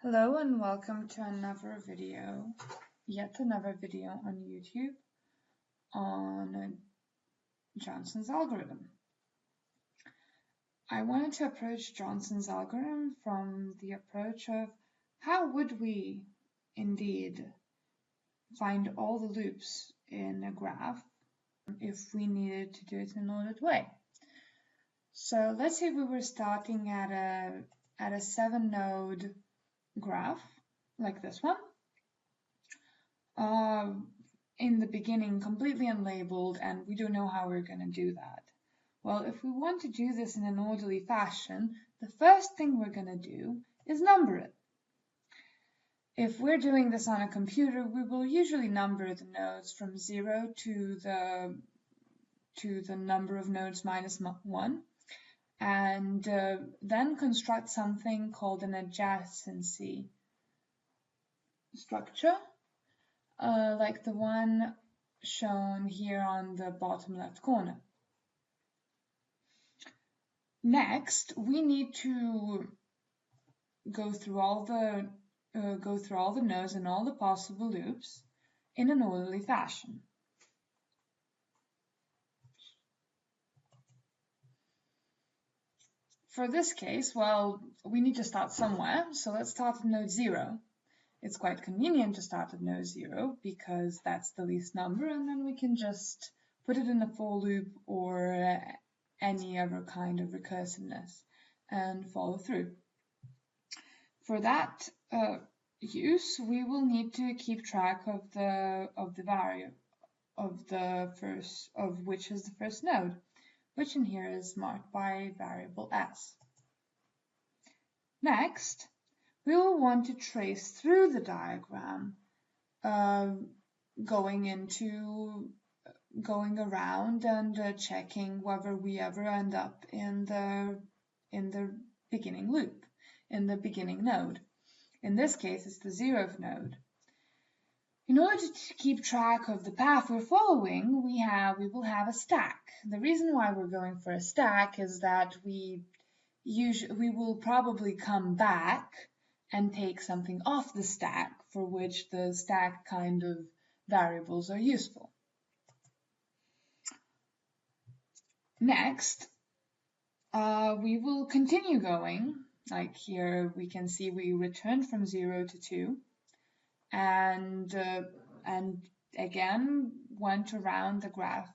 Hello and welcome to yet another video on YouTube on Johnson's algorithm. I wanted to approach Johnson's algorithm from the approach of how would we indeed find all the loops in a graph if we needed to do it in an ordered way. So let's say we were starting at a 7-node graph like this one. In the beginning completely unlabeled, and we don't know how we're going to do that. Well, if we want to do this in an orderly fashion, the first thing we're going to do is number it. If we're doing this on a computer, we will usually number the nodes from 0 to the number of nodes minus 1, and then construct something called an adjacency structure. Like the one shown here on the bottom left corner. Next, we need to go through all the nodes and all the possible loops in an orderly fashion. For this case, well, we need to start somewhere, so let's start at node 0. It's quite convenient to start at node 0 because that's the least number, and then we can just put it in a for loop or any other kind of recursiveness and follow through. For that use, we will need to keep track of the value of which is the first node, which in here is marked by variable s. Next, we will want to trace through the diagram, going around and checking whether we ever end up in the beginning loop, in the beginning node. In this case, it's the 0th node. In order to keep track of the path we're following, we will have a stack. The reason why we're going for a stack is that we will probably come back and take something off the stack for which the stack kind of variables are useful. Next, we will continue going. Like here we can see we returned from 0 to 2 and again went around the graph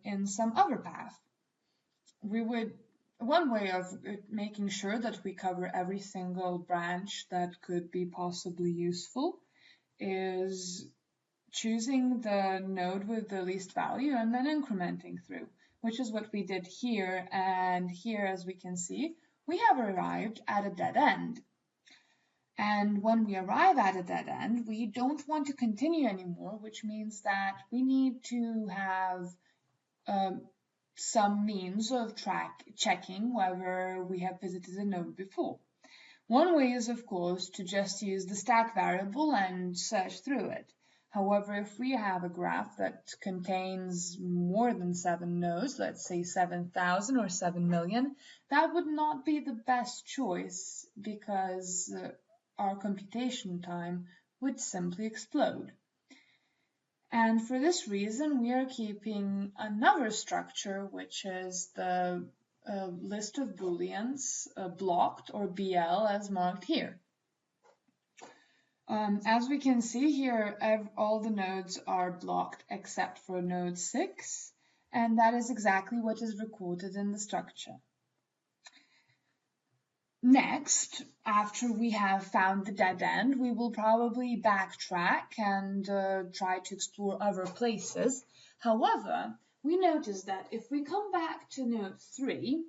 in some other path. One way of making sure that we cover every single branch that could be possibly useful is choosing the node with the least value and then incrementing through, which is what we did here. And here, as we can see, we have arrived at a dead end. And when we arrive at a dead end, we don't want to continue anymore, which means that we need to have some means of checking whether we have visited a node before. One way is, of course, to just use the stack variable and search through it. However, if we have a graph that contains more than 7 nodes, let's say 7,000 or 7 million, that would not be the best choice because our computation time would simply explode. And for this reason, we are keeping another structure, which is the list of booleans blocked, or BL, as marked here. As we can see here, all the nodes are blocked except for node 6, and that is exactly what is recorded in the structure. Next, after we have found the dead end, we will probably backtrack and try to explore other places. However, we notice that if we come back to node 3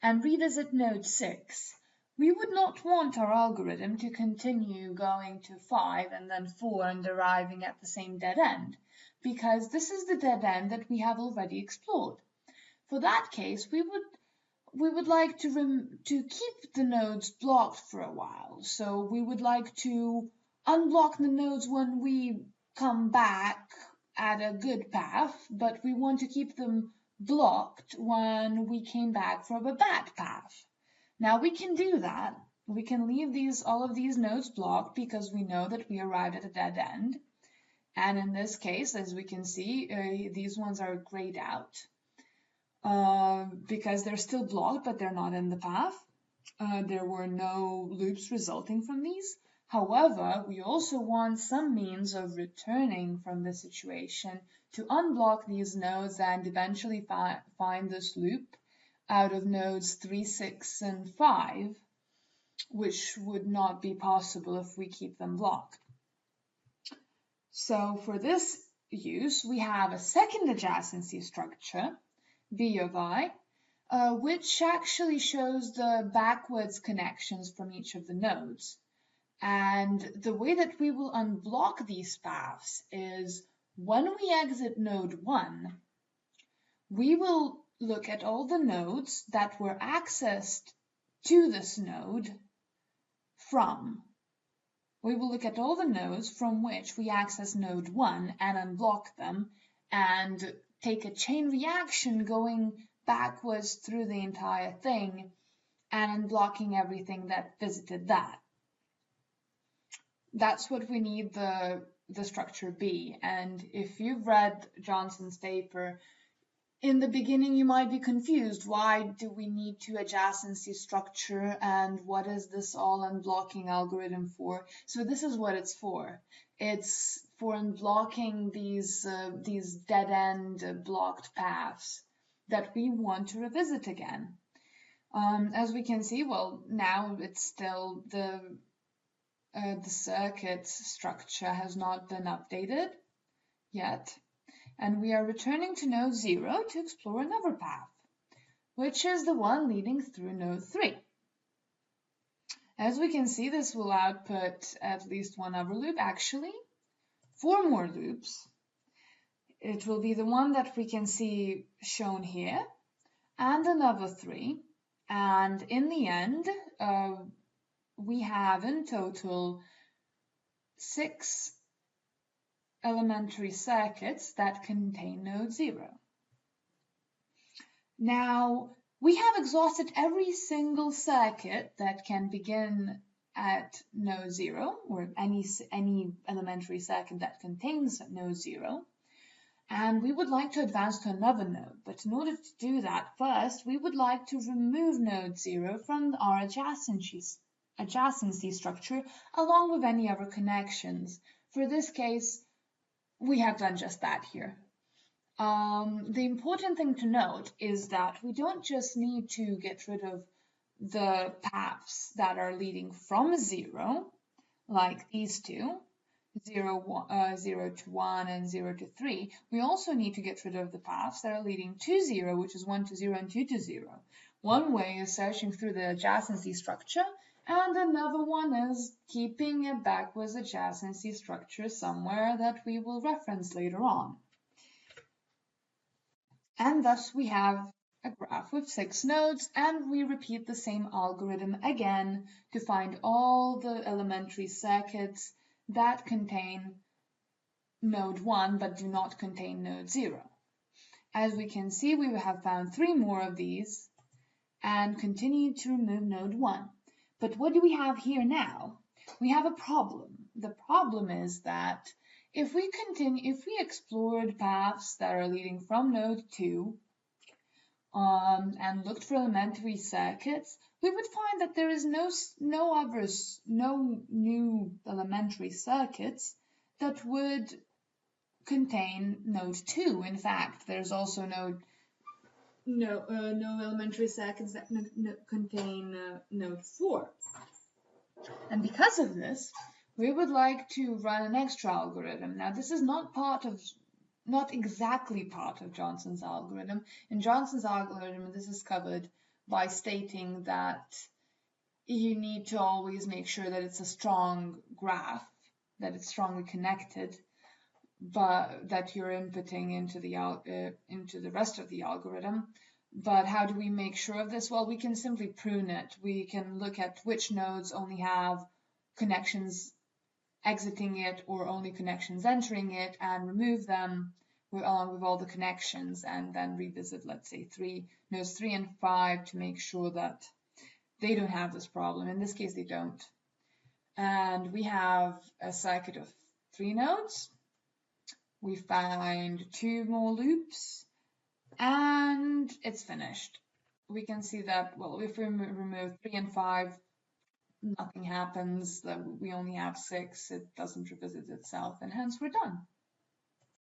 and revisit node 6, we would not want our algorithm to continue going to 5 and then 4 and arriving at the same dead end, because this is the dead end that we have already explored. For that case, we would like to keep the nodes blocked for a while. So we would like to unblock the nodes when we come back at a good path, but we want to keep them blocked when we came back from a bad path. Now we can do that We can leave all of these nodes blocked because we know that we arrived at a dead end. And in this case, as we can see, these ones are grayed out because they're still blocked, but they're not in the path. There were no loops resulting from these. However, we also want some means of returning from the situation to unblock these nodes and eventually find this loop out of nodes 3, 6, and 5, which would not be possible if we keep them blocked. So for this use, we have a second adjacency structure, B of I, which actually shows the backwards connections from each of the nodes. And the way that we will unblock these paths is when we exit node 1, we will look at all the nodes that were accessed to this node from. We will look at all the nodes from which we access node 1 and unblock them and take a chain reaction going backwards through the entire thing and unblocking everything that visited that. That's what we need the structure be. And if you've read Johnson's paper, in the beginning you might be confused. Why do we need to adjacency structure and what is this all unblocking algorithm for? So this is what it's for. It's for unblocking these dead-end blocked paths that we want to revisit again. As we can see, well, now it's still the circuit structure has not been updated yet, and we are returning to node 0 to explore another path, which is the one leading through node 3. As we can see, this will output at least one other loop, actually 4 more loops. It will be the one that we can see shown here, and another 3, and in the end, we have in total 6 elementary circuits that contain node 0. Now, we have exhausted every single circuit that can begin at node 0, or any elementary circuit that contains node 0, and we would like to advance to another node. But in order to do that, first, we would like to remove node 0 from our adjacency structure along with any other connections. For this case, we have done just that here. The important thing to note is that we don't just need to get rid of the paths that are leading from 0, like these two, 0 to 1 and 0 to 3. We also need to get rid of the paths that are leading to 0, which is 1 to 0 and 2 to 0. One way is searching through the adjacency structure, and another one is keeping a backwards adjacency structure somewhere that we will reference later on. And thus we have a graph with 6 nodes, and we repeat the same algorithm again to find all the elementary circuits that contain node 1 but do not contain node 0. As we can see, we have found 3 more of these and continue to remove node 1. But what do we have here now? We have a problem. The problem is that if we explored paths that are leading from node 2 and looked for elementary circuits, we would find that there is no new elementary circuits that would contain node 2. In fact, there's also no elementary circuits that contain node 4. And because of this, we would like to run an extra algorithm. Now, this is not exactly part of Johnson's algorithm. In Johnson's algorithm, this is covered by stating that you need to always make sure that it's a strong graph, that it's strongly connected, but that you're inputting into the rest of the algorithm. But how do we make sure of this? Well, we can simply prune it. We can look at which nodes only have connections exiting it or only connections entering it and remove them along with all the connections, and then revisit, let's say, nodes 3 and 5 to make sure that they don't have this problem. In this case, they don't. And we have a circuit of 3 nodes. We find 2 more loops, and it's finished. We can see that, well, if we remove 3 and 5, nothing happens. We only have 6. It doesn't revisit itself, and hence we're done.